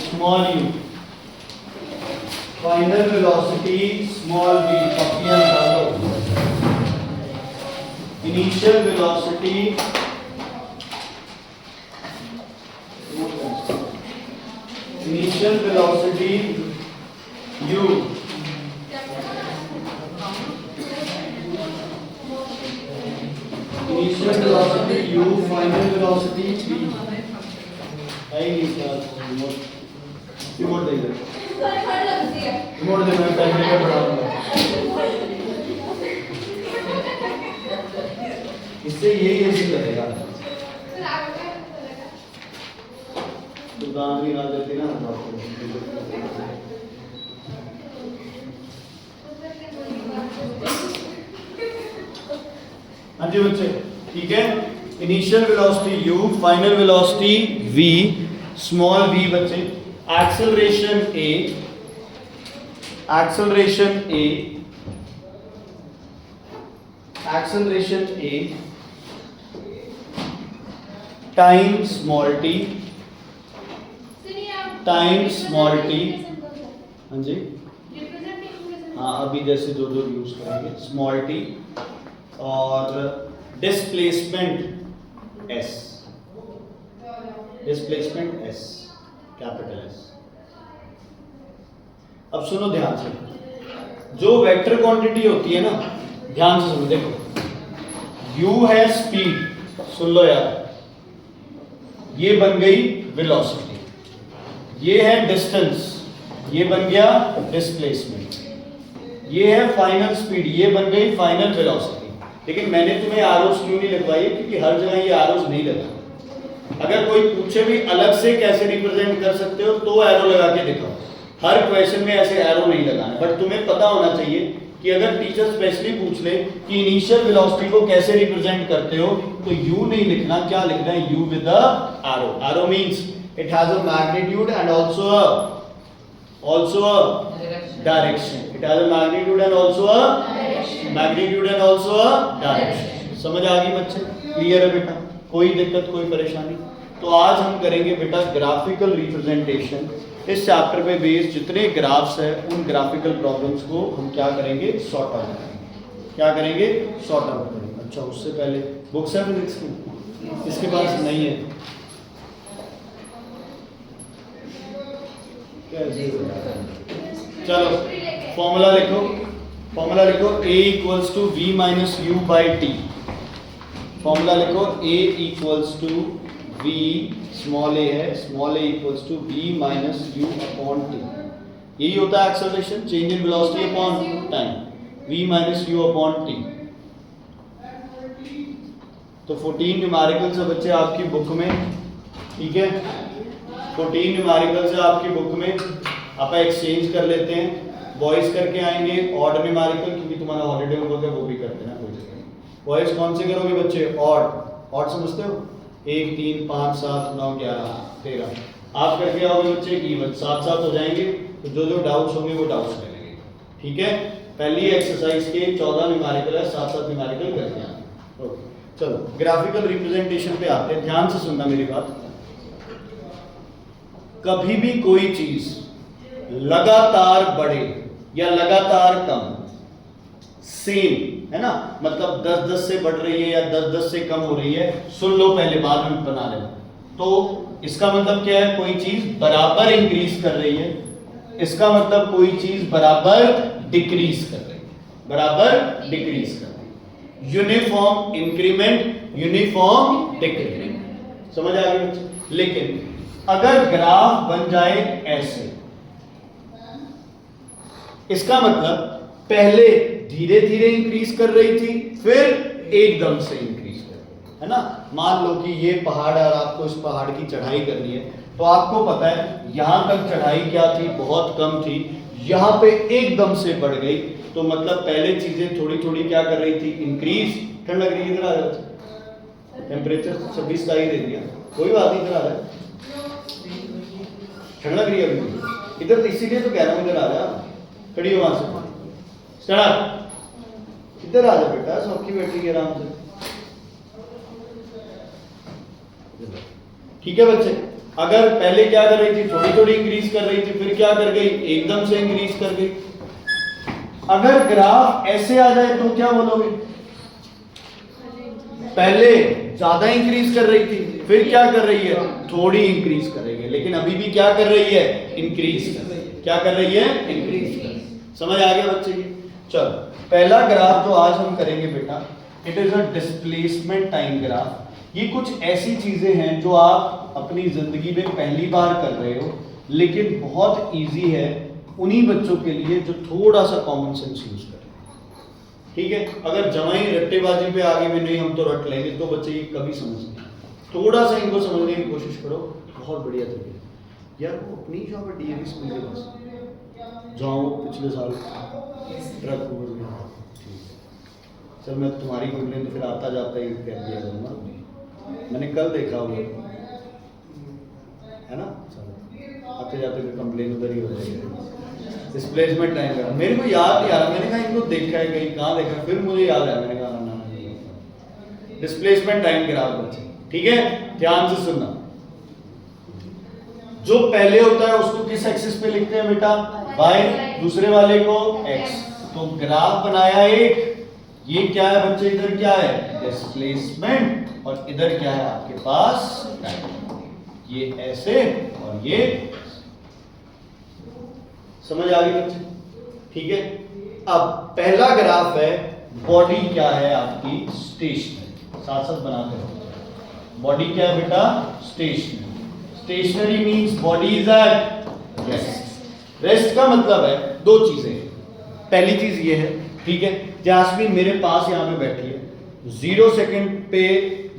Small you, final velocity small v, पपियां डालो, initial velocity u, initial velocity u, final velocity v। आई नहीं sir, remote दे दे, remote दे, मैं पहले का पढ़ाऊंगा। इससे ये चीज करेगा तो दान भी ना देते ना हाँ जी बच्चे, ठीक है। Initial velocity u, final velocity v, small v बच्चे, acceleration a time small t, हाँ जी, हाँ अभी जैसे दो यूज करेंगे, स्मॉल t और डिस्प्लेसमेंट s, कैपिटल S। अब सुनो ध्यान से, जो वेक्टर क्वांटिटी होती है ना, ध्यान से सुनो, देखो u है स्पीड, सुन लो यार, ये बन गई वेलोसिटी, ये है डिस्टेंस, ये बन गया डिस्प्लेसमेंट, ये है फाइनल स्पीड, ये बन गई फाइनल वेलोसिटी। लेकिन मैंने तुम्हें आरोस क्यों नहीं लगवाई, क्योंकि हर जगह ये आरोस नहीं लगा। अगर कोई पूछे भी अलग से कैसे रिप्रेजेंट कर सकते हो तो एरो लगा के दिखाओ, हर क्वेश्चन में ऐसे एरो नहीं लगाना। बट तुम्हें पता होना चाहिए कि अगर टीचर स्पेशली पूछ ले कि इनिशियल वेलोसिटी को कैसे रिप्रेजेंट करते हो, तो u नहीं लिखना, क्या लिखना है, u with the arrow. Arrow means it has a magnitude and also a direction. It has a magnitude and also a direction. समझ आ गई बच्चे? क्लियर है बेटा? कोई दिक्कत, कोई परेशानी? तो आज हम करेंगे बेटा ग्राफिकल रिप्रेजेंटेशन। इस चैप्टर पे बेस्ड जितने ग्राफ्स है उन ग्राफिकल प्रॉब्लम्स को हम क्या करेंगे, सॉर्ट आउट करेंगे। क्या करेंगे? सॉर्ट आउट करेंगे। अच्छा, उससे पहले बुक्स है फिजिक्स की? इसके पास नहीं है? चलो फॉर्मूला लिखो, a equals to v minus u by t. Formula लिखो, a equals to v, small a है, small a equals to v minus u upon t. यही होता है acceleration, change in velocity upon time, v minus u upon t. तो 14 numericals है बच्चे आपकी book में, ठीक है, 14 न्यूमेरिकल्स है आपकी बुक में। आप एक्सचेंज कर लेते हैं, बॉयज करके आएंगे ऑड न्यूमेरिकल, क्योंकि तुम्हारा हॉलीडे होगा वो भी करते हैं ना कोई जगह। बॉयज कौन से करोगे बच्चे? ऑड समझते हो? 1 3 5 7 9 11 13। आप करके आओगे बच्चे इवन, साथ साथ हो जाएंगे। तो जो डाउट्स होंगे वो डाउट्स ले लेंगे, ठीक है। पहली एक्सरसाइज के 14 न्यूमेरिकल है, 7 न्यूमेरिकल करके आएंगे। ओके, चलो ग्राफिकल रिप्रेजेंटेशन पे आते हैं। ध्यान से सुनना मेरी बात। कभी भी कोई चीज लगातार बढ़े या लगातार कम, सेम है ना, मतलब 10-10 से बढ़ रही है या 10-10 से कम हो रही है, सुन लो पहले, बाद में बना लेना। तो इसका मतलब क्या है? कोई चीज बराबर इंक्रीज कर रही है, इसका मतलब कोई चीज बराबर डिक्रीज कर रही है, बराबर डिक्रीज कर रही है। यूनिफॉर्म इंक्रीमेंट, यूनिफॉर्म डिक्रीमेंट, समझ आ गई बच्चे? लेकिन अगर ग्राफ बन जाए ऐसे, इसका मतलब पहले धीरे धीरे इंक्रीज कर रही थी, फिर एकदम से इंक्रीज कर रही है ना। मान लो कि ये पहाड़ है और आपको इस पहाड़ की चढ़ाई करनी है, तो आपको पता है यहां तक चढ़ाई क्या थी, बहुत कम थी, यहां पे एकदम से बढ़ गई। तो मतलब पहले चीजें थोड़ी थोड़ी क्या कर रही थी, इंक्रीज। ठंड लग रही है, इधर आ जाओ, टेम्परेचर 26 का ही दे दिया, कोई बात नहीं, इधर आ जाए, ठंड लग रही है अभी इधर, इसीलिए तो कह रहा हूं इधर आ जा, खड़ी हो वहां से, स्टार्ट, इधर आ जा बेटा, सौखी बैठी है आराम से, ठीक है बच्चे। अगर पहले क्या कर रही थी, थोड़ी थोड़ी इंक्रीज कर रही थी, फिर क्या कर गई, एकदम से इंक्रीज कर गई। अगर ग्राफ ऐसे आ जाए तो क्या बोलोगे, पहले ज्यादा इंक्रीज कर रही थी, फिर क्या कर रही है, थोड़ी इंक्रीज कर रही है, लेकिन अभी भी क्या कर रही है, इंक्रीज कर रही है। क्या कर रही है, इंक्रीज कर रही है। समझ आ गया बच्चे की। चलो पहला ग्राफ जो आज हम करेंगे बेटा, it is a displacement time graph. ये कुछ ऐसी चीजें हैं जो आप अपनी जिंदगी में पहली बार कर रहे हो, लेकिन बहुत इजी है उन्हीं बच्चों के लिए जो थोड़ा सा कॉमन सेंस यूज करें। ठीक है, अगर जमाई रट्टेबाजी पे आगे में नहीं, हम तो रट लेंगे, तो बच्चे ये कभी समझ नहीं। थोड़ा सा इनको समझने की कोशिश करो, बहुत बढ़िया तरीके। यार वो अपनी जहाँ पर डीएवी स्कूल के पास जहाँ वो पिछले साल ट्रक हुआ गया, सर मैं तुम्हारी कंप्लेन तो फिर आता जाता ही कह दिया करूँगा, मैंने कल देखा हुआ है ना, आते जाते फिर कंप्लेन उधर ही हो जाएगी। डिस्प्लेसमेंट टाइम का मेरे को याद नहीं आ रहा, मैंने कहा इनको देखा है कहीं, कहाँ देखा, फिर मुझे याद आया, मैंने कहा ना डिस्प्लेसमेंट टाइम ग्राफ बच्चे। ठीक है, ध्यान से सुनना। जो पहले होता है उसको किस एक्सिस पे लिखते हैं बेटा, वाई, दूसरे वाले को एक्स। तो ग्राफ बनाया एक, ये क्या है बच्चे, इधर क्या है डिस्प्लेसमेंट, और इधर क्या है आपके पास टाइम। ये ऐसे और ये, समझ आ गई बच्चे। ठीक है, अब पहला ग्राफ है, बॉडी क्या है आपकी, स्टेशनरी। साथ साथ बनाते रहो। बॉडी क्या है बेटा, stationary. Stationary means body is at rest. Rest का मतलब है दो चीजें। पहली चीज ये है, ठीक है, जास्मीन मेरे पास यहां पे बैठी है, 0 सेकंड पे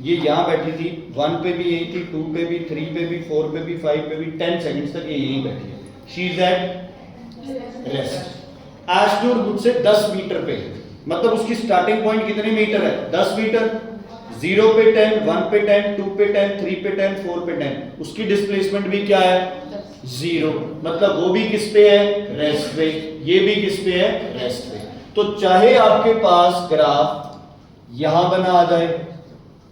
ये यहां बैठी थी, 1 पे भी यही थी, 2 पे भी, 3 पे भी, 4 पे भी, 5 पे भी, 10 सेकंड्स तक ये यहीं बैठी है। She is at rest. Ashnoor मुझसे 10 मीटर पे, मतलब उसकी स्टार्टिंग पॉइंट कितने मीटर है, 10 मीटर। 0 पे 10, 1 पे 10, 2 पे 10, 3 पे 10, 4 पे 10। उसकी डिस्प्लेसमेंट भी क्या है, 0, मतलब वो भी किस पे है, रेस्ट पे, ये भी किस पे है, रेस्ट पे। तो चाहे आपके पास ग्राफ यहां बना आ जाए,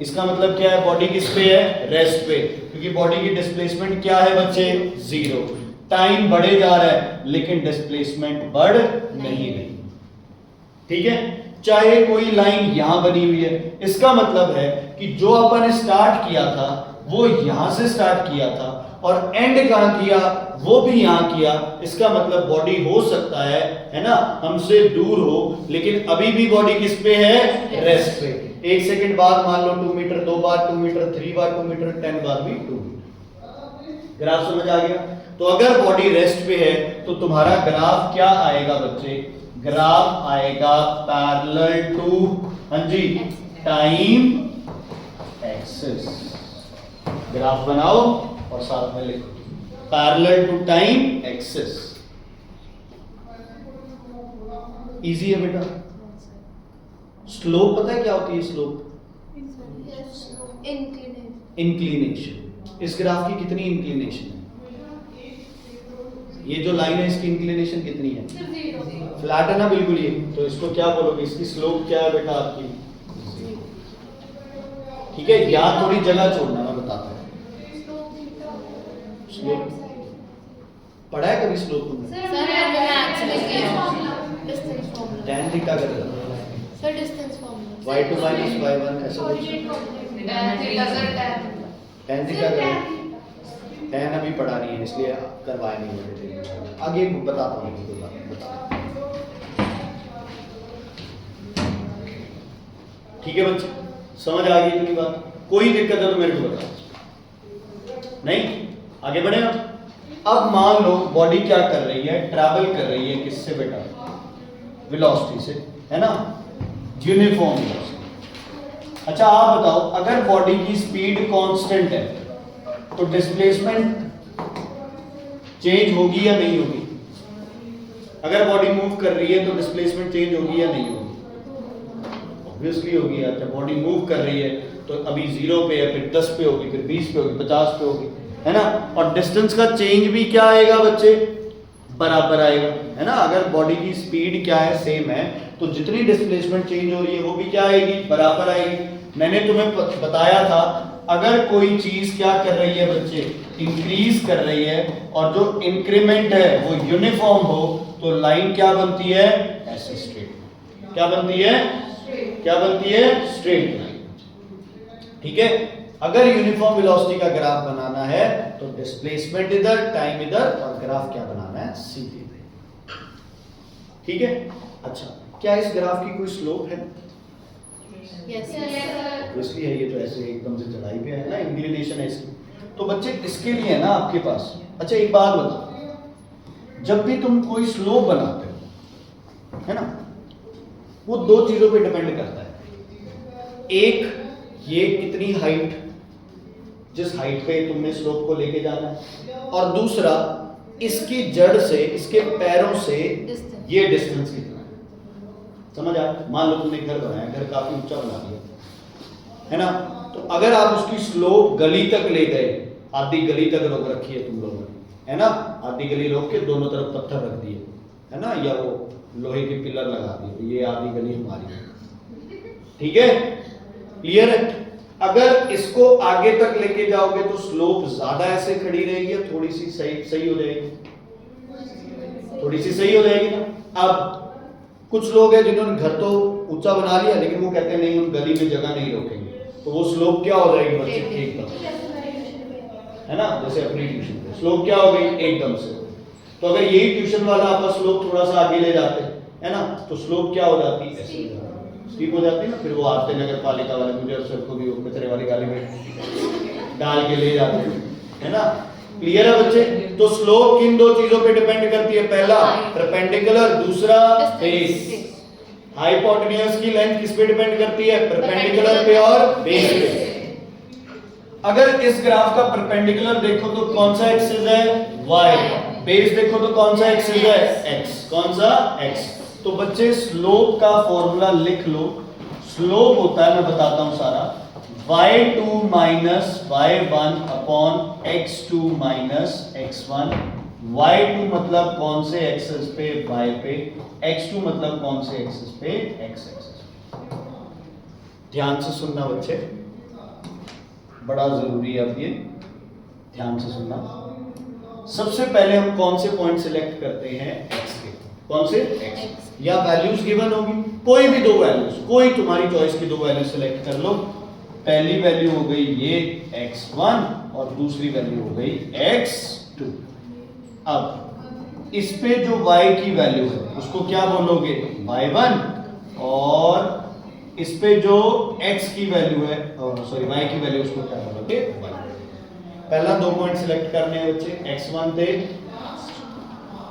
इसका मतलब क्या है, बॉडी किस पे है, रेस्ट पे, क्योंकि बॉडी की डिस्प्लेसमेंट क्या है बच्चे, 0। टाइम बढ़े जा रहा है लेकिन डिस्प्लेसमेंट बढ़ नहीं रही। ठीक है, चाहे कोई लाइन यहां बनी हुई है, इसका मतलब है कि जो अपन ने स्टार्ट किया था वो यहां से स्टार्ट किया था, और एंड कहां किया, वो भी यहां किया। इसका मतलब बॉडी हो सकता है ना, हमसे दूर हो, लेकिन अभी भी बॉडी किस पे है, रेस्ट पे। 1 सेकंड बाद मान लो 2 मीटर, 2 बार 2 मीटर, 3 बार 2 मीटर, 10 बार भी 2 मीटर। ग्राफ समझ आ गया। तो अगर बॉडी रेस्ट पे है तो तुम्हारा ग्राफ क्या आएगा बच्चे, ग्राफ आएगा पैरेलल टू, हाँ जी, टाइम एक्सिस। ग्राफ बनाओ और साथ में लिखो parallel to time axis. Easy है बेटा। स्लोप पता है क्या होती है, स्लोप इंक्लिनेशन। इस ग्राफ की कितनी इंक्लिनेशन है, ये जो लाइन है इसकी इंक्लिनेशन कितनी है, फ्लैट है ना बिल्कुल ये, तो इसको क्या बोलोगे, इसकी स्लोप क्या है बेटा आपकी, ठीक है। यहां थोड़ी जगह छोड़ना, मैं बताता हूं। स्लोप पढ़ा है कभी स्लोप तुमने, tan थीटा कर दो, sir distance formula y2 minus y1 ऐसा कुछ, tan थीटा कर दो। tan अभी पढ़ा नहीं है इसलिए करवाया नहीं है, आगे बताता हूँ कोई बात बता। ठीक है बच्चे, समझ आ गई इतनी बात, कोई दिक्कत है तो मेरे को बताओ, नहीं आगे बढ़े आप। अब मान लो बॉडी क्या कर रही है, ट्रैवल कर रही है किससे बेटा, वेलोसिटी से, है ना, यूनिफॉर्म वेलोसिटी। अच्छा आप बताओ, अगर बॉडी की स्पीड कांस्टेंट है तो डिस्प्लेसमेंट चेंज होगी या नहीं होगी, अगर बॉडी मूव कर रही है तो डिस्प्लेसमेंट चेंज होगी या नहीं होगी, ऑब्वियसली होगी। अच्छा बॉडी मूव कर रही है तो अभी 0 पे है, फिर 10 पे होगी, फिर 20 पे होगी, 50 पे होगी, है ना, और डिस्टेंस का चेंज भी क्या आएगा बच्चे, बराबर आएगा, है ना। अगर बॉडी की स्पीड क्या है, सेम है, तो जितनी डिस्प्लेसमेंट चेंज हो रही है वो भी क्या आएगी, बराबर आएगी। मैंने तुम्हें बताया था, अगर कोई चीज क्या कर रही है बच्चे, इंक्रीज कर रही है और जो इंक्रीमेंट है वो यूनिफॉर्म हो तो लाइन क्या बनती है? ऐसे स्ट्रेट। क्या बनती है? क्या बनती है? Straight line. ठीक है, अगर यूनिफॉर्म वेलोसिटी का ग्राफ बनाना है तो डिस्प्लेसमेंट इधर, टाइम इधर, और ग्राफ क्या बनाना है? सीधे पे। ठीक है, अच्छा, क्या इस ग्राफ की कोई स्लोप है? Yes. ऑब्वियसली है, ये तो ऐसे एकदम से चढ़ाई पे है ना, इंक्लिनेशन है इसकी। तो बच्चे इसके लिए है ना आपके पास। अच्छा एक बात बताओ, जब भी तुम कोई स्लोप बनाते हो है ना, वो दो चीजों पे डिपेंड करता है। एक, ये कितनी हाइट, जिस हाइट पे तुमने स्लोप को लेके जाना है, और दूसरा इसकी जड़ से, इसके पैरों से Distance. ये डिस्टेंस कितना है। समझ आ? मान लो तुमने घर बनाया, घर काफी ऊंचा बना दिया है ना, तो अगर आप उसकी स्लोप गली तक ले गए, आधी गली तक रोक रखी है तुम लोगों ने, है ना, आधी गली रोक के दोनों तरफ पत्थर रख दिए है ना, या वो लोहे के पिलर लगा दिए, ये आधी गली हमारी है। ठीक है, क्लियर है? अगर इसको आगे तक लेके जाओगे तो स्लोप ज्यादा ऐसे खड़ी रहेगी या थोड़ी सी सही हो जाएगी? थोड़ी सी सही हो जाएगी ना। अब कुछ लोग हैं जिन्होंने घर तो ऊंचा बना लिया, लेकिन वो कहते हैं नहीं हम गली में जगह नहीं रोकेंगे, तो वो स्लोप क्या हो जाएगी बच्चे? एकदम, है ना, जैसे अपनी ट्यूशन पे स्लोप क्या हो गई? एकदम से। तो अगर यही ट्यूशन वाला आपका स्लोप थोड़ा सा आगे ले जाते है ना, तो स्लोप क्या हो जाती? ऐसे स्टीप हो जाती है ना। फिर वो आते नगर पालिका वाले मुझे और सबको भी वो कचरे वाली गाली में डाल के ले जाते है ना। क्लियर है बच्चे? तो स्लोप किन दो चीजों पे डिपेंड करती है? पहला परपेंडिकुलर, दूसरा बेस। हाइपोटेन्यूज की लेंथ किस पे डिपेंड करती है? परपेंडिकुलर पे और बेस पे। अगर इस ग्राफ का परपेंडिकुलर देखो तो कौन सा एक्सिस है? y। बेस देखो तो कौन सा एक्सिस है? x। कौन सा? x। तो बच्चे स्लोप का फॉर्मूला लिख लो। स्लोप होता है, मैं बताता हूं सारा, y2 minus y1 upon x2 minus x1। y2 मतलब कौन से एक्सिस पे? y पे। x2 मतलब कौन से एक्सिस पे? x axis. ध्यान से सुनना बच्चे, बड़ा जरूरी है, अब ये ध्यान से सुनना। सबसे पहले हम कौन से पॉइंट सिलेक्ट करते हैं? x के। कौन से? x। या वैल्यूज गिवन होगी, कोई भी दो वैल्यूज, कोई तुम्हारी चॉइस की दो वैल्यू सिलेक्ट कर लो। पहली वैल्यू हो गई ये x1 और दूसरी वैल्यू हो गई x2। अब इस पे जो y की वैल्यू है उसको क्या बोलोगे? y1। और इस पे जो x की वैल्यू है, सॉरी y की वैल्यू, उसको क्या बोलोगे? y। पहला दो पॉइंट सिलेक्ट करने हैं बच्चे, x1 थे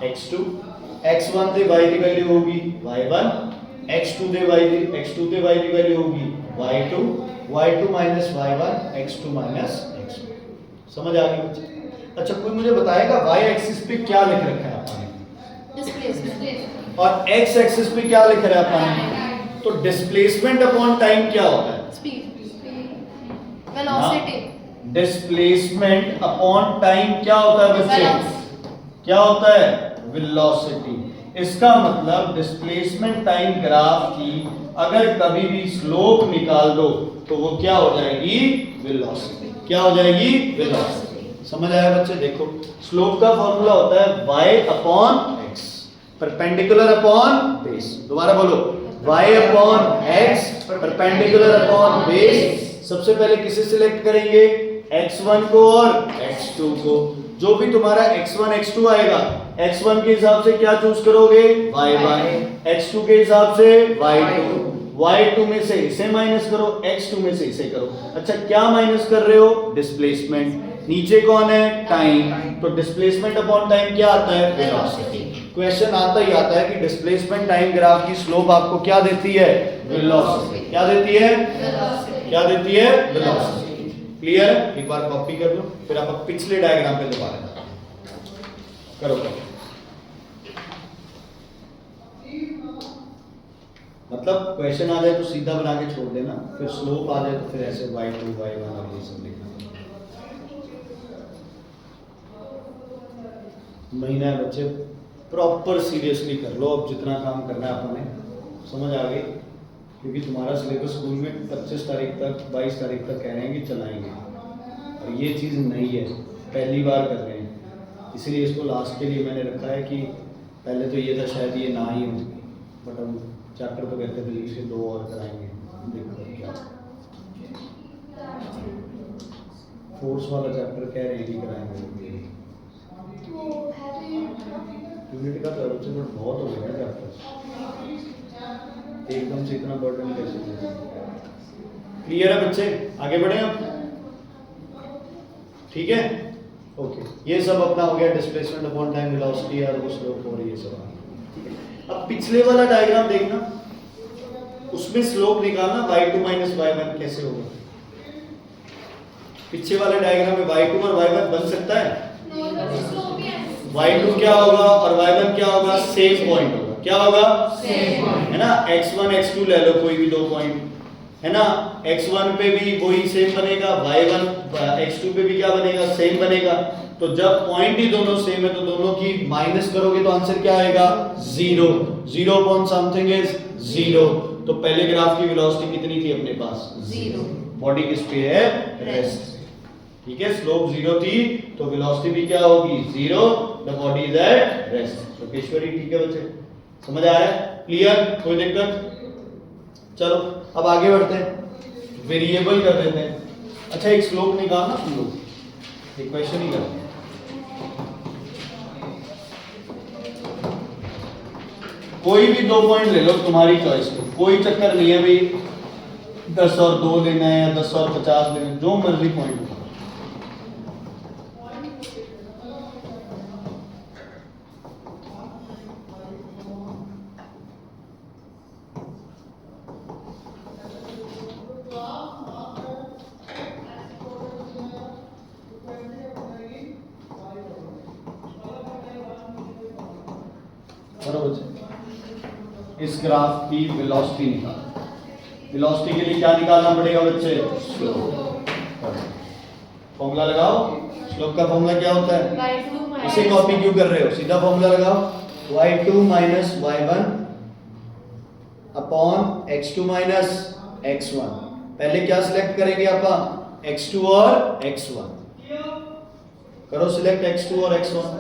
x2। x1 थे y की वैल्यू होगी y1, x2 थे y की वैल्यू होगी y2, y2 minus y1, x2 minus x1। समझ आ गई बच्चे? अच्छा, कोई मुझे बताएगा y एक्सिस पे क्या लिख रखा है आपने? Displacement. और x एक्सिस पे क्या लिख रहा है आपने? तो डिस्प्लेसमेंट अपॉन टाइम क्या होता है? Speed. Velocity. Displacement upon time क्या होता है बच्चे? क्या होता है? वेलोसिटी। इसका मतलब डिस्प्लेसमेंट टाइम ग्राफ की अगर कभी भी स्लोप निकाल दो तो वो क्या हो जाएगी? वेलोसिटी। क्या हो जाएगी? वेलोसिटी। समझ आया बच्चे? देखो, स्लोप का फॉर्मूला होता है y upon x, perpendicular upon base. दोबारा बोलो, y upon x, perpendicular upon base. सबसे पहले किसे सिलेक्ट करेंगे? x1 को और x2 को। जो भी तुम्हारा x1 x2 आएगा, x1 के हिसाब से क्या चूज करोगे? y1। x2 के हिसाब से y2। y2 में से इसे माइनस करो, x2 में से इसे करो। अच्छा, क्या माइनस कर रहे हो? डिस्प्लेसमेंट। नीचे कौन है? टाइम। तो डिस्प्लेसमेंट अपॉन टाइम क्या आता है? वेलोसिटी। क्वेश्चन आता ही आता है कि डिस्प्लेसमेंट टाइम ग्राफ की स्लोप आपको क्या देती है? वेलोसिटी। क्या देती है? क्या देती है? वेलोसिटी। क्लियर है? एक बार कॉपी कर लो, फिर आप पिछले डायग्राम पे दोबारा करो। मतलब क्वेश्चन आ जाए तो सीधा बना के छोड़ देना, फिर स्लोप आ जाए तो फिर ऐसे y2 y1 और ये सब लिखना। महीना है बच्चे, प्रॉपर सीरियसली कर लो। अब जितना काम करना है आपने, समझ आ गई? क्योंकि तुम्हारा सिलेबस स्कूल में 25 तारीख तक 22 तारीख तक कह रहे हैं कि चलाएंगे, और ये चीज़ नहीं है। पहली बार कर रहे हैं, इसलिए इसको लास्ट के लिए मैंने रखा है कि पहले तो ये था शायद ये ना ही हो, बट हम चैप्टर तो कहते थे इसे 2 और कराएंगे, देखो क्या फोर्स वाला चैप्टर कह रहे हैं कि कराएंगे। यूनिट का तो बच्चे बहुत हो गया है चैप्टर, एकदम से इतना बर्डन कैसे दिया। क्लियर है बच्चे, आगे बढ़े आप, ठीक है, ओके। ये सब अपना हो गया डिस्प्लेसमेंट अपॉन टाइम, वेलोसिटी और वो स्लोप और ये सब, ठीक है। अब पिछले वाला डायग्राम देखना, उसमें स्लोप निकालना y2 माइनस y1 कैसे होगा। पीछे वाले डायग्राम में y2 और y1 बन सकता है, y2 क्या होगा और y1 क्या होगा, सेम पॉइंट होगा, क्या होगा सेम पॉइंट, है ना। x1 x2 ले लो कोई भी 2 पॉइंट, है ना, x1 पे भी वही सेम बनेगा, y1 x2 पे भी क्या बनेगा, सेम बनेगा। तो जब पॉइंट ही दोनों सेम है तो दोनों की माइनस करोगे तो आंसर क्या आएगा, 0, 0 अपॉन समथिंग इज 0। तो पहले ग्राफ की वेलोसिटी कितनी थी अपने पास, 0, बॉडी किस पे है, रेस्ट, ठीक है। स्लोप 0 थी तो वेलोसिटी भी क्या होगी, 0, the body is at rest. Lokeshwari, ठीक है बच्चे, समझ आ रहा है, क्लियर, कोई दिक्कत। चलो अब आगे बढ़ते हैं, वेरिएबल कर देते हैं। अच्छा एक स्लोप निकालना तुम लोग, एक क्वेश्चन ही करते हैं। कोई भी 2 पॉइंट ले लो तुम्हारी चॉइस को, कोई चक्कर नहीं है भाई 10 और 2 लेना है या 10 और 50 लेना है, जो मर्जी पॉइंट। इस ग्राफ की वेलोसिटी निकाल, वेलोसिटी के लिए क्या निकालना पड़ेगा बच्चे, स्लोप। फॉर्मूला लगाओ, स्लोप का फॉर्मूला क्या होता है, इसे कॉपी क्यों कर रहे हो, सीधा फॉर्मूला लगाओ, y2 minus y1 upon x2 minus x1। पहले क्या सिलेक्ट करेंगे आप, x2 और x1, करो सिलेक्ट x2 और x1।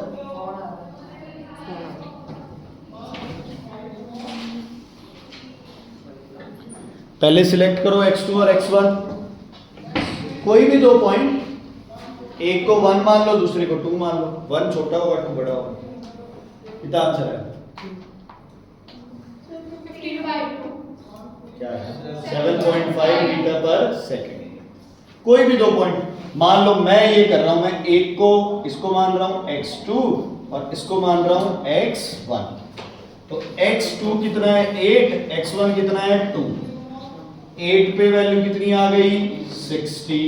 पहले सिलेक्ट करो x2 और x1, कोई भी 2 पॉइंट, एक को 1 मान लो, दूसरे को 2 मान लो, 1 छोटा होगा 2 बड़ा होगा, कितना आंसर है, क्या है 7.5 मीटर पर सेकंड। कोई भी 2 पॉइंट मान लो, मैं ये कर रहा हूं, मैं एक को इसको मान रहा हूं x2 और इसको मान रहा हूं x1। तो x2 कितना है 8, x1 कितना है 2। 8 पे वैल्यू कितनी आ गई 60,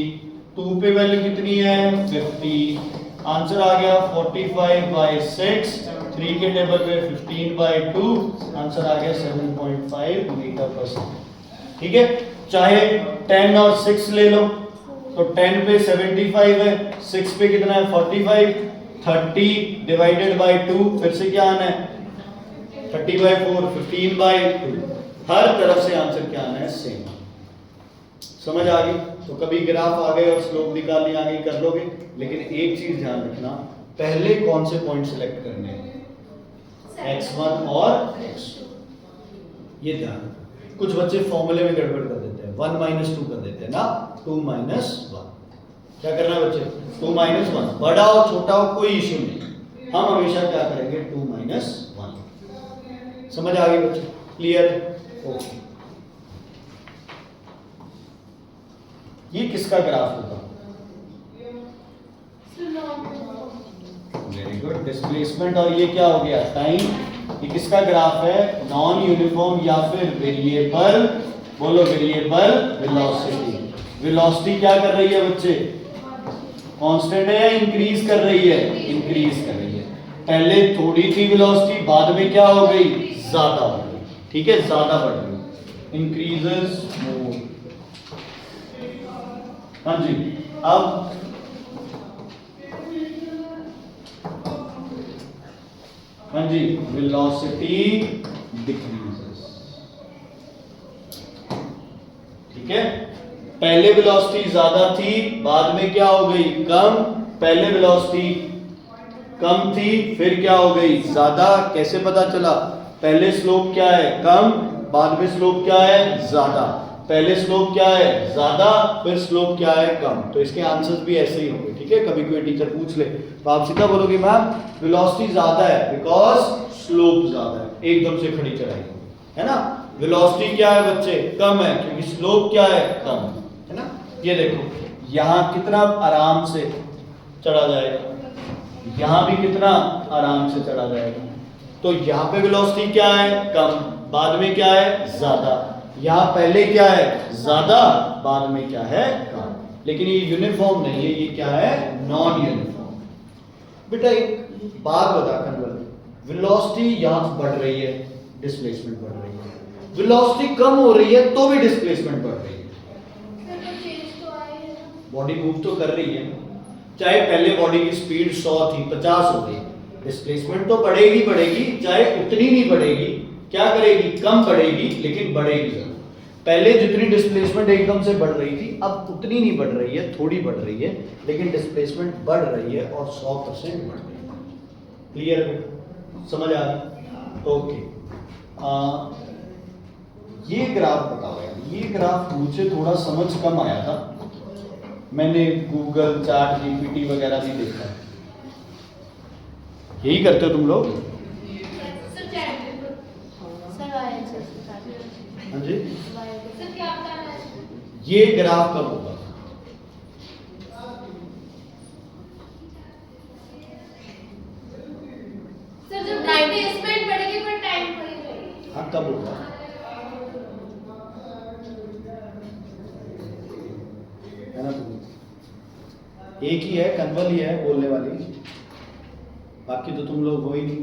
2 पे वैल्यू कितनी है 50, आंसर आ गया 45/6, 3 के टेबल पे 15/2, आंसर आ गया 7.5 मीटर पर सेकंड। ठीक है, चाहे 10 और 6 ले लो, तो 10 पे 75 है, 6 पे कितना है 45, 30 डिवाइडेड बाय 2, फिर से क्या आना है 30/4, 15/2, हर तरफ से आंसर क्या आना है सेम। समझ आ गई? तो कभी ग्राफ आ गए और स्लोप निकालनी आ गई कर लोगे, लेकिन एक चीज ध्यान रखना, पहले कौन से पॉइंट सिलेक्ट करने हैं, x1 और x2, ये ध्यान रखना। कुछ बच्चे फॉर्मूले में गड़बड़ कर देते हैं, 1 - 2 कर देते हैं ना, 2 - 1। क्या करना है बच्चे, 2 - 1, बड़ा हो छोटा हो कोई इश्यू नहीं, हम हमेशा क्या करेंगे 2 - 1। समझ आ गई बच्चे? क्लियर? ओके। ये किसका ग्राफ होगा? Very good, displacement. और ये क्या हो गया टाइम। ये किसका ग्राफ है? नॉन यूनिफॉर्म या फिर वेरिएबल, बोलो वेरिएबल वेलोसिटी। वेलोसिटी क्या कर रही है बच्चे, कांस्टेंट है या इंक्रीज कर रही है? इंक्रीज कर रही है। पहले थोड़ी थी वेलोसिटी, बाद में क्या हो गई, ज्यादा हो गई। ठीक है, ज्यादा बढ़ गई, इंक्रीजेस मोर। हाँ जी, अब हाँ जी, वेलोसिटी डिक्रीजेस। ठीक है, पहले वेलोसिटी ज्यादा थी, बाद में क्या हो गई, कम, पहले वेलोसिटी कम थी, फिर क्या हो गई ज्यादा। कैसे पता चला? पहले स्लोप क्या है? कम, बाद में स्लोप क्या है? ज्यादा। पहले स्लोप क्या है? ज्यादा, फिर स्लोप क्या है? कम। तो इसके आंसर्स भी ऐसे ही होंगे, ठीक है। कभी कोई टीचर पूछ ले तो आप सीधा बोलोगे मैम वेलोसिटी ज्यादा है बिकॉज स्लोप ज्यादा है, एकदम से खड़ी चढ़ाई है ना। वेलोसिटी क्या है बच्चे? कम है क्योंकि स्लोप क्या है? कम है ना। ये देखो यहाँ कितना आराम से चढ़ा जाएगा, यहाँ भी कितना आराम से चढ़ा जाएगा। तो यहाँ पे वेलोसिटी क्या है? कम, बाद में क्या है? ज्यादा। यहाँ पहले क्या है? ज्यादा, बाद में क्या है? कम। लेकिन ये यूनिफॉर्म नहीं है, ये क्या है? Non uniform. बेटा एक बात बता कन्वर्ट, वेलोसिटी यहाँ बढ़ रही है, डिस्प्लेसमेंट बढ़ रही है, वेलोसिटी कम हो रही है तो भी डिस्प्लेसमेंट बढ़ रही है। बॉडी मूव तो कर रही है, चाहे पहले बॉडी की स्पीड 100 थी 50 हो गई, डिस्प्लेसमेंट तो बढ़ेगी बढ़ेगी, चाहे उतनी नहीं बढ़ेगी, क्या करेगी? कम बढ़ेगी, लेकिन बढ़ेगी जरूर। पहले जितनी डिस्प्लेसमेंट एकदम से बढ़ रही थी अब उतनी नहीं बढ़ रही है, थोड़ी बढ़ रही है, लेकिन डिस्प्लेसमेंट बढ़ रही है और 100% बढ़ रही है। क्लियर है? समझ आ गई? ओके। ये ग्राफ बताओ यार, ये ग्राफ मुझे थोड़ा समझ कम आया था, मैंने गूगल चार्ट जीपीटी वगैरह भी देखा। यही करते हो तुम लोग? हाँ जी। ये ग्राफ कब होगा? सर जब डिस्प्लेसमेंट बढ़ेगी पर टाइम बढ़ेगा। हाँ कब होगा? है ना, तुम एक ही है, कन्वल ही है बोलने वाली, बाकी तो तुम लोग हो ही नहीं।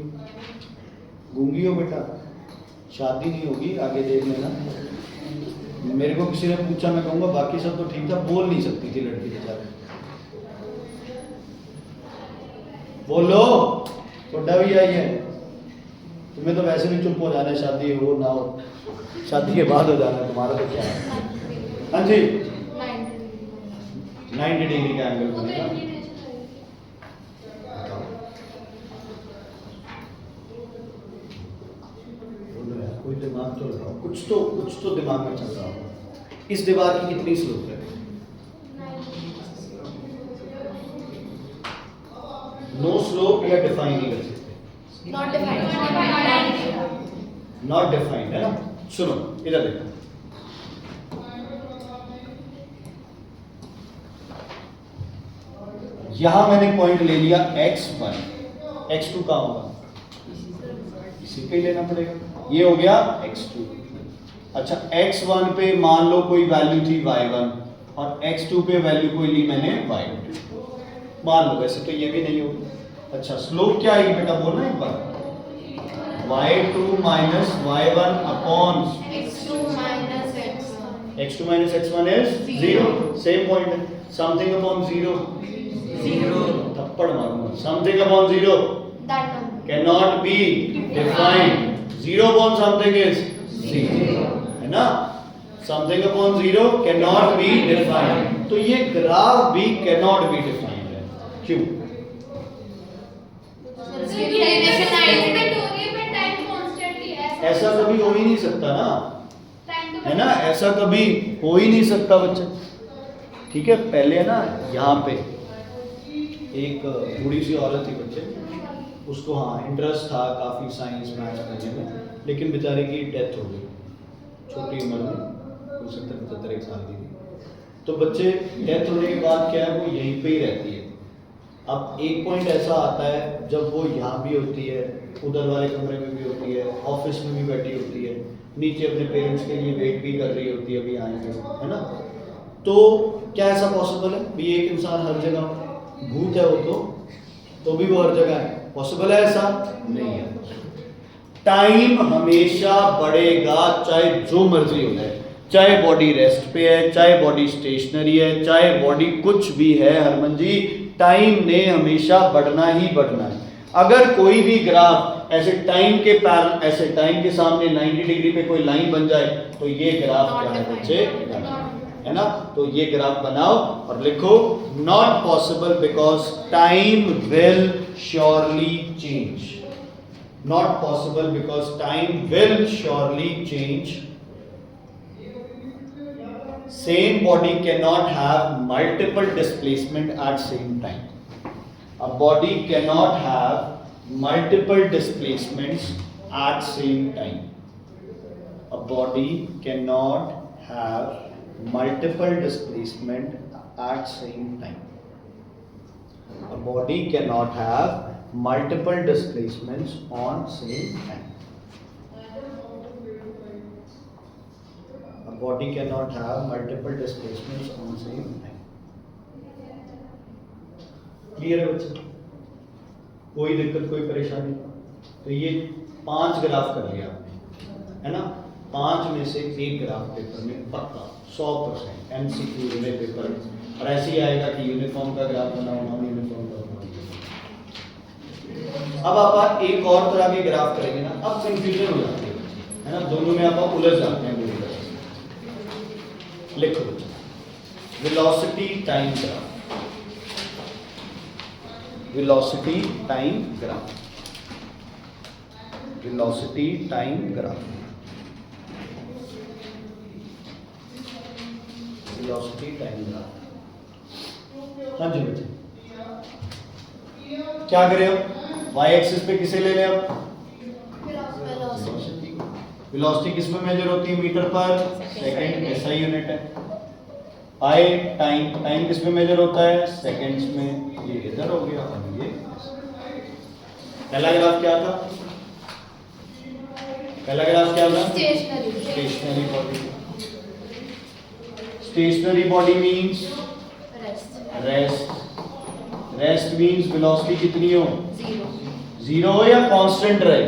गूंगी हो बेटा, शादी नहीं होगी, आगे देख लेना। मेरे को किसी ने पूछा, मैं कहूंगा बाकी सब तो ठीक था, बोल नहीं सकती थी लड़की बेचारी। बोलो, छोटा भी आई है, तुम्हें तो वैसे भी चुप हो जाना है, शादी हो ना हो, शादी के बाद हो जाना है, तुम्हारा तो क्या है। हाँ जी, 90 डिग्री का एंगल बनेगा। बोलो यार, कोई दिमाग तो लगाओ, कुछ तो दिमाग में चल रहा होगा। इस दीवार की कितनी स्लोप है? नो स्लोप या डिफाइन नहीं कर सकते? Not defined. नॉट डिफाइंड है ना। सुनो इधर देखो, यहां मैंने पॉइंट ले लिया x1, x2 कहां होगा? इसी पे लेना पड़ेगा, ये हो गया x2। अच्छा x1 पे मान लो कोई वैल्यू थी y1 और x2 पे वैल्यू कोई ली मैंने y2, मान लो, वैसे तो ये भी नहीं होगा। अच्छा स्लोप क्या आएगी बेटा, बोलना एक बार। y2 minus y1 upon x2 minus x1 x2 minus x1 is 0, same point है। समथिंग अपॉन 0, 0 थप्पड़ मारूंगा। Something upon 0 that number cannot be defined, 0 upon something is 0 है ना। Something upon 0 cannot be defined, तो ये ग्राफ भी cannot be defined है। क्यों? ऐसा कभी हो ही नहीं सकता ना, है ना, ऐसा कभी हो ही नहीं सकता बच्चे। ठीक है, पहले ना यहाँ पे एक बूढ़ी सी औरत थी बच्चे, उसको हाँ इंटरेस्ट था काफ़ी साइंस मैथ्स पढ़ने में, लेकिन बेचारे की डेथ हो गई छोटी उम्र में, हो सकता है 75 साल की थी। तो बच्चे डेथ होने के बाद क्या है, वो यहीं पे ही रहती है। अब एक पॉइंट ऐसा आता है जब वो यहाँ भी होती है, उधर वाले कमरे में भी होती है, ऑफिस में भी बैठी होती है, नीचे अपने पेरेंट्स के लिए वेट भी कर रही होती है अभी आएंगे, है ना। तो क्या ऐसा पॉसिबल है भी एक इंसान हर जगह, भूत है वो तो भी वो हर जगह है? पॉसिबल है? ऐसा नहीं है। टाइम हमेशा बढ़ेगा, चाहे जो मर्जी हो जाए, चाहे बॉडी रेस्ट पे है, चाहे बॉडी स्टेशनरी है, चाहे बॉडी कुछ भी है, हरमन जी टाइम ने हमेशा बढ़ना ही बढ़ना है। अगर कोई भी ग्राफ ऐसे टाइम के ऐसे टाइम के सामने 90 डिग्री पे कोई लाइन बन जाए तो ये ग्राफ क्या है बच्चे? है ना। तो ये ग्राफ बनाओ और लिखो not possible because time will surely change, not possible because time will surely change, same body cannot have multiple displacement at same time. A body cannot have multiple displacements at same time. A body cannot have multiple displacement at same time. A body cannot have multiple displacements on same time. A body cannot have multiple displacements on same time. Clear है बच्चे? कोई दिक्कत कोई परेशानी? तो ये 5 graph कर लिया आपने, है ना। 5 में से एक ग्राफ पेपर में पक्का 100% MCQ में पेपर और ऐसे ही आएगा कि यूनिफॉर्म का ग्राफ बनाओ, नॉन यूनिफॉर्म का बनाओ। अब आप एक और तरह के ग्राफ करेंगे ना, अब कंफ्यूजन हो जाती है ना, दोनों में आप उलझ जाते हैं। लिखो velocity time graph, velocity time graph, velocity time graph, velocity time graph. हाँ जी बच्चे, क्या करें अब? वाई एक्सिस पे किसे ले लें अब? वेलोसिटी किस में मेजर होती है? मीटर पर सेकंड, ऐसा यूनिट है। आई टाइम, टाइम किस में मेजर होता है? सेकंड्स में। ये इधर हो गया और ये पहला ग्राफ क्या था? पहला ग्राफ क्या था? Stationary body. Stationary body means rest, rest means velocity कितनी हो? 0 हो या कांस्टेंट रहे?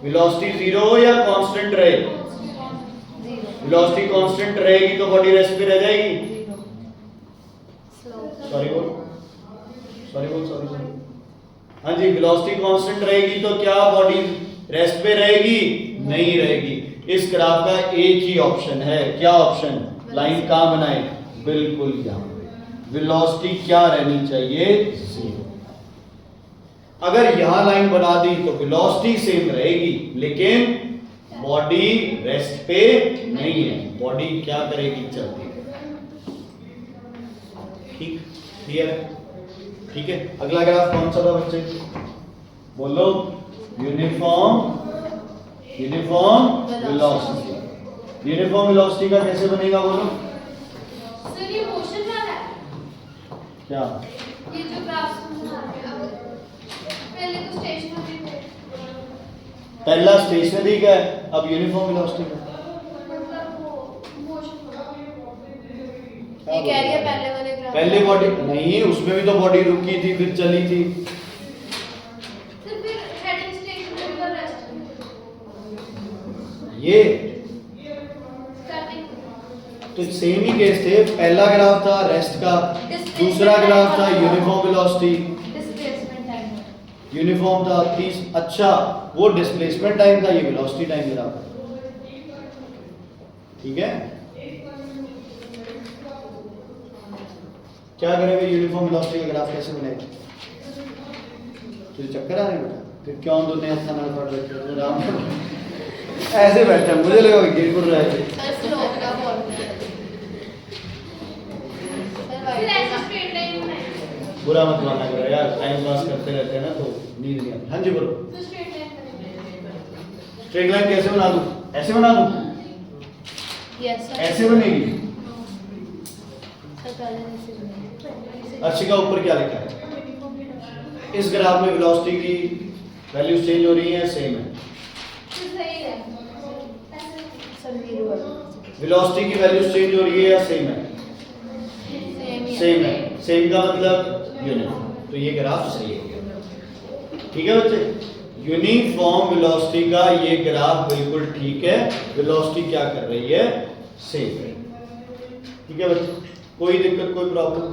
वेलोसिटी 0 हो या कांस्टेंट रहे? वेलोसिटी कांस्टेंट रहेगी तो बॉडी रेस्ट पे रह जाएगी। सॉरी बोल, सॉरी बोल, सॉरी सॉरी। हाँ जी, वेलोसिटी कांस्टेंट रहेगी तो क्या बॉडी रेस्ट पे रहेगी? नहीं रहेगी। इस ग्राफ का एक ही ऑप्शन है, क्या ऑप्शन? लाइन कहाँ बनाए? बिल्कुल यहाँ पे। वेलोसिटी क्या रहनी चाहिए? 0। अगर यहां लाइन बना दी तो वेलोसिटी सेम रहेगी, लेकिन बॉडी रेस्ट पे नहीं है, बॉडी क्या करेगी? चलती है। ठीक, क्लियर है? ठीक है। अगला ग्राफ कौन सा था बच्चे? बोलो। Uniform, uniform velocity. Uniform velocity का कैसे बनेगा बोलो? सर ये मोशन वाला है क्या? ये जो ग्राफ बना रहे हैं अब, पहले तो स्टेशनरी थे, पहला स्टेशनरी का है, अब यूनिफॉर्म वेलोसिटी का। मतलब वो मोशन ये कह रही है पहले वाले ग्राफ। पहले बॉडी नहीं, उसमें भी तो बॉडी रुकी थी फिर चली थी। तो फिर हेडिंग स्टेशनरी का रेस्ट ये स्टार्टिंग तो सेम ही केस थे। पहला ग्राफ था रेस्ट का, दूसरा ग्राफ था uniform velocity, displacement time. Uniform था 30। अच्छा, वो डिस्प्लेसमेंट टाइम था, ये वेलोसिटी टाइम ग्राफ। ठीक है, क्या करेंगे? यूनिफॉर्म वेलोसिटी का ग्राफ कैसे बनेगा? तुझे चक्कर आ रहे हैं बेटा? फिर क्यों दोनों ऐसा ना पढ़ रहे हो? राम ऐसे बैठा, मुझे लगा कि गिर रहा है। सर स्लोप का फॉर्मूला फिर ऐसे स्ट्रेट लाइन बनाएंगे। बुरा मत माना करो यार, टाइम पास करते रहते हैं ना तो नींद नहीं आती। हाँ जी बोलो। तो स्ट्रेट लाइन करेंगे। स्ट्रेट लाइन कैसे बना दूं? ऐसे बना दूं? Yes sir. ऐसे बनेगी? सर पहले ऐसे बनेगी। अर्शिका ऊपर क्या लिखा है? इस ग्राफ में वेलोसिटी की वैल्यू चेंज हो रही है, सेम है। तो सही है सर। 0 है। वेलोसिटी की वैल्यू चेंज हो रही है या सेम है? सेम है। सेम का मतलब यूनिफॉर्म, तो ये ग्राफ सही है। ठीक है बच्चे, यूनिफॉर्म वेलोसिटी का ये ग्राफ बिल्कुल ठीक है। वेलोसिटी क्या कर रही है? सेम है। ठीक है बच्चे, कोई दिक्कत कोई प्रॉब्लम?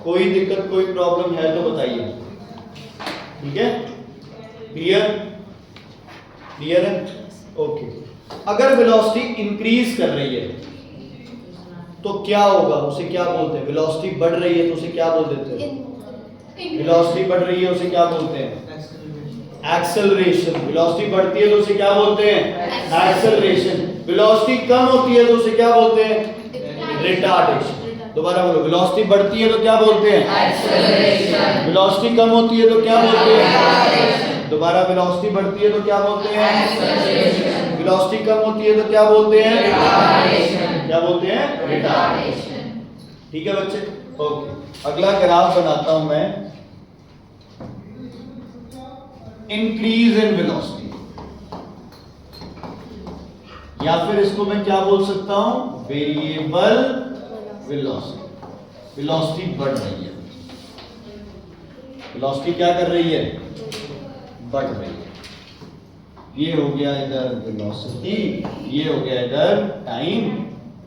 कोई दिक्कत कोई प्रॉब्लम है तो बताइए। ठीक है, क्लियर? क्लियर है? ओके। अगर वेलोसिटी इंक्रीज कर रही है तो क्या होगा, उसे क्या बोलते हैं? वेलोसिटी बढ़ रही है तो उसे क्या बोल देते हैं? वेलोसिटी बढ़ रही है उसे क्या बोलते हैं? एक्सेलरेशन। वेलोसिटी बढ़ती है तो उसे क्या बोलते हैं? एक्सेलरेशन। वेलोसिटी कम होती है तो उसे क्या बोलते हैं? रिटार्डेशन। दोबारा बोलो, वेलोसिटी बढ़ती है तो क्या बोलते हैं? एक्सेलरेशन। वेलोसिटी कम होती है तो क्या बोलते हैं? दोबारा, वेलोसिटी बढ़ती है तो क्या बोलते हैं? एक्सेलरेशन। वेलोसिटी कम होती है तो क्या बोलते हैं? रिटार्डेशन। क्या बोलते हैं? रिटार्डेशन। ठीक है बच्चे, ओके। अगला ग्राफ बनाता हूं मैं, इंक्रीज इन वेलोसिटी, या फिर इसको मैं क्या बोल सकता हूं? Variable velocity. वेलोसिटी बढ़ रही है, वेलोसिटी क्या कर रही है? बढ़ रही है। ये हो गया इधर वेलोसिटी, ये हो गया इधर टाइम।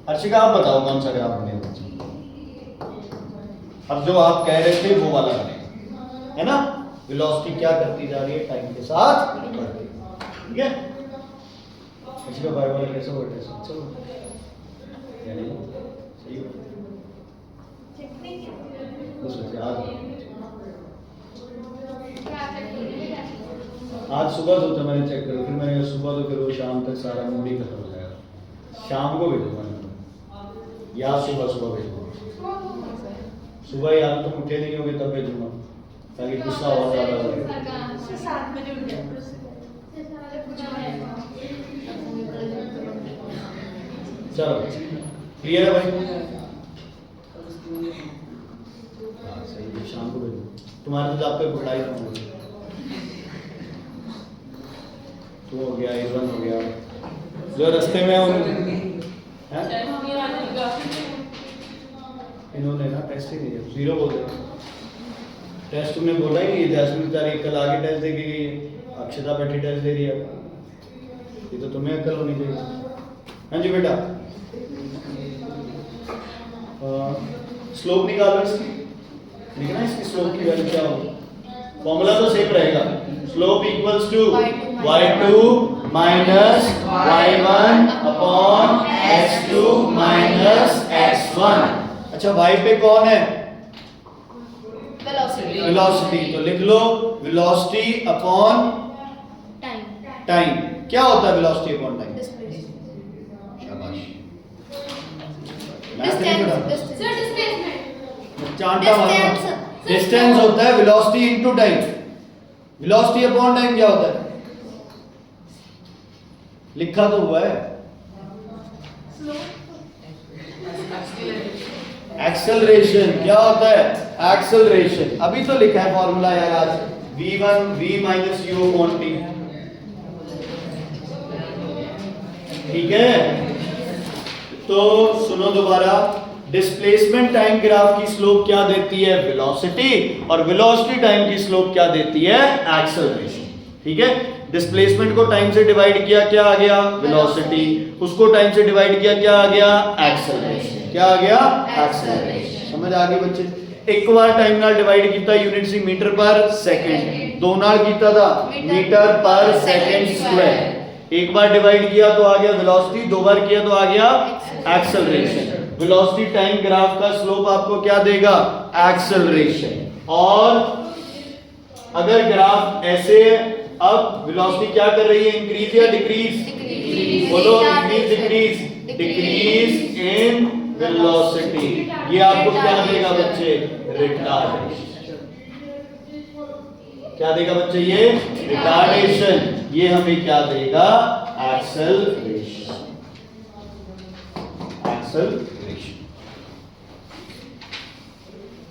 अर्शिका आप बताओ कौन सा ग्राफ बनेगा? अब जो आप कह रहे थे वो वाला बनेगा, है ना? वेलोसिटी क्या करती जा रही है? टाइम के साथ बढ़ती है। ठीक है, इसका बाय वाला कैसा वर्ड है? चलो यानी सही है। बस वैसे आज सुबह सोचा मैंने चेक करो, फिर मैंने सुबह तो फिर वो शाम तक सारा मूड ही खत्म हो जाएगा। शाम को भेजूंगा मैं, या सुबह सुबह भेजूंगा। सुबह या तुम उठे नहीं होगे तब भेजूंगा, ताकि गुस्सा और ज्यादा हो। चलो क्लियर है भाई? हाँ सही है, शाम को भेजो। तुम्हारे तो आपके पढ़ाई कम होगी। तो हो गया, A1 हो गया। जो रास्ते में इन्होंने ना टेस्ट ही नहीं दिया, 0 बोल दिया। टेस्ट तुमने बोला ही नहीं, जैस्मिन तारीख कल आगे टेस्ट दे के गई है, अक्षता बैठी टेस्ट दे रही है। ये तो तुम्हें अकल होनी चाहिए। हाँ जी बेटा, स्लोप निकालो इसकी, लिखना इसकी स्लोप की वैल्यू क्या होगी? फॉर्मूला तो सेम रहेगा, slope equals to y2 minus y1 upon x2 minus x1। अच्छा, y पे कौन है? वेलोसिटी। तो लिख लो वेलोसिटी अपॉन टाइम। क्या होता है वेलोसिटी अपॉन टाइम? शाबाश। डिस्टेंस होता है velocity into time. Velocity upon time क्या होता है? लिखा तो हुआ है, एक्सेलरेशन। क्या होता है? एक्सेलरेशन। अभी तो लिखा है फॉर्मूला यार आज, v1 v minus u upon t। ठीक है, तो सुनो दोबारा, डिस्प्लेसमेंट टाइम ग्राफ की स्लोप क्या देती है? वेलोसिटी। और वेलोसिटी टाइम की स्लोप क्या देती है? एक्सेलरेशन। ठीक है, डिस्प्लेसमेंट को टाइम से डिवाइड किया, क्या आ गया? वेलोसिटी। उसको टाइम से डिवाइड किया, क्या आ गया? एक्सेलरेशन। क्या आ गया? एक्सेलरेशन। समझ आ गई बच्चे? एक बार टाइम नाल डिवाइड किया यूनिट सी मीटर पर सेकंड, दो नाल किया था मीटर पर सेकंड स्क्वायर। एक बार डिवाइड किया तो आ गया वेलोसिटी, दो बार किया तो आ गया एक्सेलरेशन। वेलोसिटी टाइम ग्राफ का स्लोप आपको क्या देगा? एक्सेलरेशन। और अगर ग्राफ ऐसे है, अब वेलोसिटी क्या कर रही है? इंक्रीज या डिक्रीज? बोलो, increase decrease? Decrease in velocity. ये आपको क्या देगा बच्चे? रिटार्डेशन। क्या देगा बच्चे? ये रिटार्डेशन। ये हमें क्या देगा? एक्सेलरेशन। एक्सेलरेशन।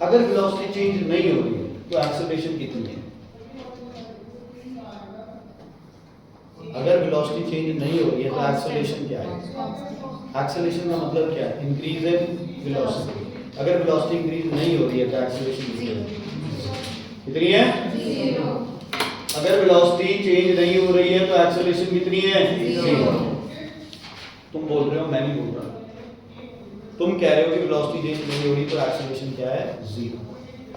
अगर वेलोसिटी चेंज नहीं हो रही है तो एक्सेलरेशन कितनी है? अगर वेलोसिटी चेंज नहीं हो रही है तो एक्सेलरेशन क्या है? एक्सेलरेशन का मतलब क्या है? Increase in velocity. अगर वेलोसिटी इंक्रीज नहीं हो रही है तो एक्सेलरेशन कितनी है? 0। अगर वेलोसिटी चेंज नहीं हो रही है तो एक्सेलरेशन कितनी है? 0। तुम बोल रहे हो, मैं नहीं बोल रहा। तुम कह रहे हो कि वेलोसिटी चेंज नहीं हो रही तो एक्सेलरेशन क्या है? 0।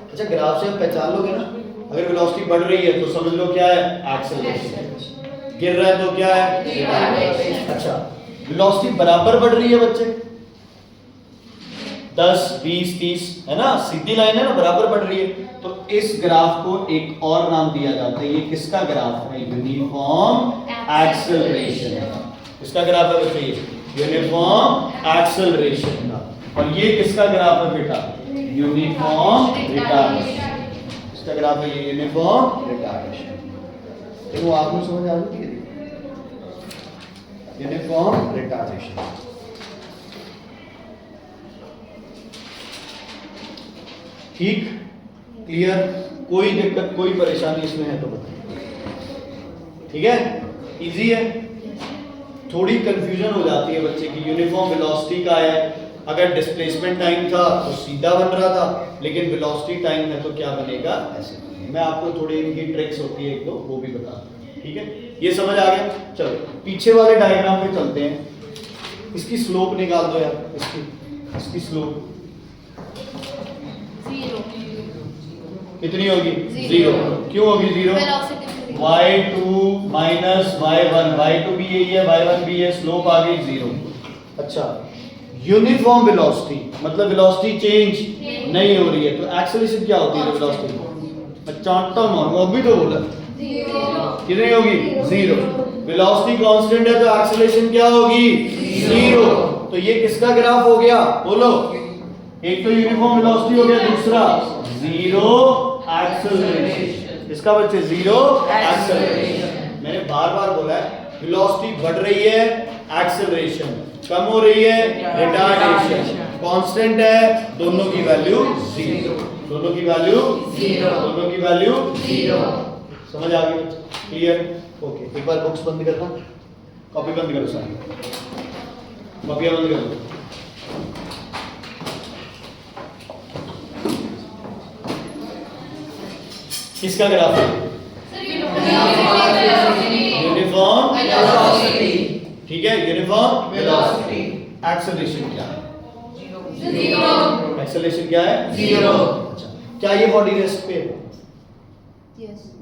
अच्छा, ग्राफ से आप पहचान लोगे ना, अगर वेलोसिटी बढ़ रही है तो समझ लो क्या है? एक्सेलरेशन। गिर रहा है तो क्या है? Retardation. अच्छा, वेलोसिटी बराबर बढ़ रही है बच्चे, 10 20 30 है ना, सीधी लाइन है ना, बराबर बढ़ रही है, तो इस ग्राफ को एक और नाम दिया जाता है। ये किसका ग्राफ है? Uniform acceleration. किसका ग्राफ है बच्चे? यूनिफॉर्म एक्सेलरेशन का। और ये किसका ग्राफ है बेटा? Uniform retardation. इसका ग्राफ है ये यूनिफॉर्म रिटार्डेशन। देखो आपको समझ आ रही है? Uniform retardation. ठीक, क्लियर? कोई दिक्कत कोई परेशानी इसमें है तो बताइए। ठीक है, इजी है। थोड़ी कंफ्यूजन हो जाती है बच्चे की, यूनिफॉर्म वेलोसिटी का है, अगर डिस्प्लेसमेंट टाइम था तो सीधा बन रहा था, लेकिन वेलोसिटी टाइम है तो क्या बनेगा? ऐसे बनेगा। मैं आपको थोड़ी इनकी ट्रिक्स होती है एक दो, वो भी बता दूं। ठीक है, ये समझ आ गया? चलो पीछे वाले डायग्राम पे चलते हैं। इसकी स्लोप निकाल दो यार, इसकी स्लोप जीरो। कितनी होगी? Zero. जीरो। क्यों होगी zero? Velocity y2 minus y1, y2 भी यही है, y1 भी है, स्लोप आ गई जीरो। अच्छा, यूनिफॉर्म वेलोसिटी मतलब वेलोसिटी चेंज नहीं हो रही है, तो एक्सेलरेशन क्या होती है वेलोसिटी? चांटा मारो, अभी तो बोला कितनी होगी? जीरो। वेलोसिटी कांस्टेंट है तो एक्सेलरेशन क्या होगी? जीरो। तो ये किसका ग्राफ हो गया? बोलो। एक तो यूनिफॉर्म वेलोसिटी हो गया, दूसरा जीरो एक्सेलरेशन। इसका बच्चे जीरो एक्सेलरेशन। मैंने बार बार बोला है, वेलोसिटी बढ़ रही है, एक्सेलरेशन कम हो रही है, रिटार्डेशन कांस्टेंट है, दोनों की वैल्यू जीरो। दोनों की वैल्यू जीरो। दोनों की वैल्यू जीरो। समझ आ गई? क्लियर? ओके, एक बार बुक्स बंद करना, कॉपी बंद करो सारी, कॉपियां बंद करो। किसका ग्राफ है? Uniform velocity. ठीक है, यूनिफॉर्म वेलोसिटी। एक्सेलरेशन क्या है? जीरो। एक्सेलरेशन क्या है? जीरो। अच्छा, क्या ये बॉडी रेस्ट पे है? यस।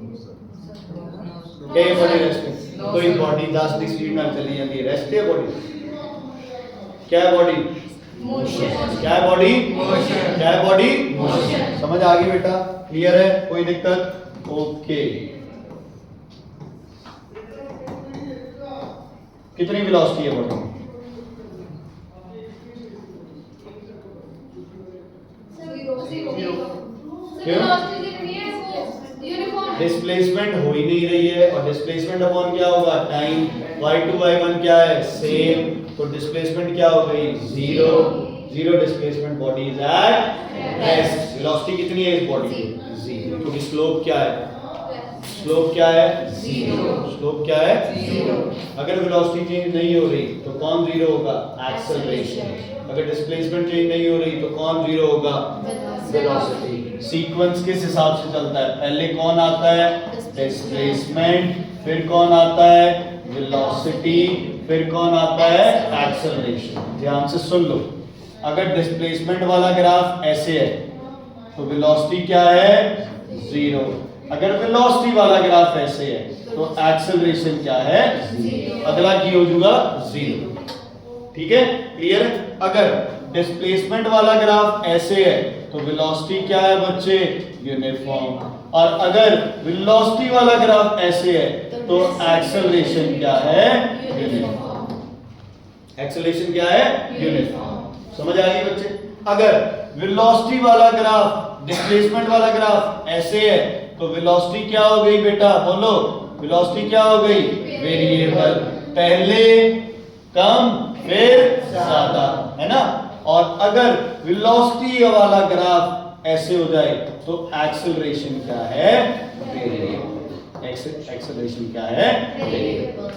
क्या ये बॉडी रेस्ट पे? कोई बॉडी 10 की स्पीड में चली जाती है, रेस्ट है बॉडी? क्या है बॉडी? मोशन। क्या है बॉडी? मोशन। क्या है बॉडी? मोशन। समझ आ गई बेटा? क्लियर है? कोई दिक्कत? ओके। कितनी वेलोसिटी है बॉडी में? डिस्प्लेसमेंट हो ही नहीं रही है, और डिस्प्लेसमेंट अपॉन क्या होगा? टाइम। y2 y1 क्या है? सेम। तो डिस्प्लेसमेंट क्या हो गई? Zero. Zero displacement, body is at rest. Velocity कितनी है इस बॉडी की? जीरो। क्योंकि स्लोप क्या है? स्लोप क्या है? जीरो। स्लोप क्या है? जीरो। अगर वेलोसिटी चेंज नहीं हो रही तो कौन जीरो होगा? एक्सेलरेशन। अगर डिस्प्लेसमेंट चेंज नहीं हो रही तो कौन जीरो होगा? वेलोसिटी। सीक्वेंस किस हिसाब से चलता है? पहले कौन आता है? डिस्प्लेसमेंट, फिर कौन आता है? वेलोसिटी, फिर कौन आता है? एक्सेलरेशन। ध्यान से सुन लो, अगर डिस्प्लेसमेंट वाला ग्राफ ऐसे है तो वेलोसिटी क्या है? जीरो। अगर वेलोसिटी वाला ग्राफ ऐसे है तो एक्सेलरेशन क्या है? जीरो। अगला की हो जाएगा जीरो। ठीक है, क्लियर है? अगर डिस्प्लेसमेंट वाला ग्राफ ऐसे है तो वेलोसिटी क्या है बच्चे? यूनिफॉर्म। और अगर वेलोसिटी वाला ग्राफ ऐसे है तो एक्सेलरेशन क्या है? यूनिफॉर्म। एक्सेलरेशन क्या है? यूनिफॉर्म। समझ आ गई बच्चे? अगर वेलोसिटी वाला ग्राफ डिस्प्लेसमेंट वाला ग्राफ ऐसे है तो वेलोसिटी क्या हो गई बेटा? बोलो, वेलोसिटी क्या हो गई? वेरिएबल। पहले कम फिर ज्यादा, है ना? और अगर वेलोसिटी वाला ग्राफ ऐसे हो जाए तो एक्सेलरेशन क्या है? वेरिएबल। एक्सेलरेशन क्या है? वेरिएबल।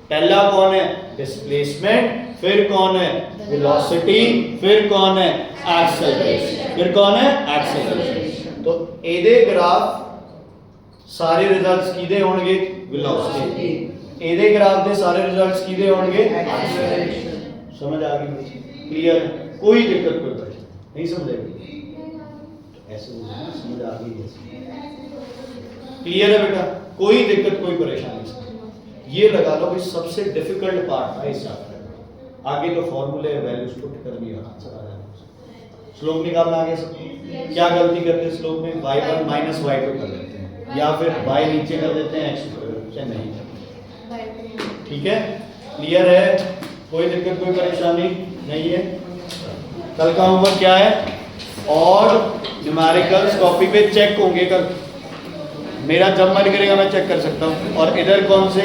पहला कौन है? डिस्प्लेसमेंट, फिर कौन है? वेलोसिटी, फिर कौन है? एक्सेलरेशन, फिर कौन है? एक्सेलरेशन। तो एदे ग्राफ सारे रिजल्ट्स किदे होंगे? वेलोसिटी। एदे ग्राफ दे सारे रिजल्ट्स किदे होंगे? एक्सेलरेशन। समझ आ गई? क्लियर है? कोई दिक्कत कोई परेशानी नहीं? समझ आई? ऐसे समझ आ गई? क्लियर है बेटा? कोई दिक्कत कोई परेशानी नहीं? ये लगा लो कि सबसे डिफिकल्ट पार्ट था इस चैप्टर में। आगे तो फॉर्मूले वैल्यूज पुट कर दिया आंसर आ जाएगा। स्लोप निकालना आगे सबको। क्या गलती करते हैं स्लोप में? y1 माइनस y2 कर देते हैं, या फिर y नीचे कर देते हैं, x ऊपर से नहीं करते। ठीक है, क्लियर है? कोई दिक्कत कोई परेशानी नहीं है? कल का होमवर्क क्या है? और न्यूमेरिकल्स कॉपी पे चेक होंगे कल। मेरा जब मन करेगा मैं चेक कर सकता हूँ। और इधर कौन से?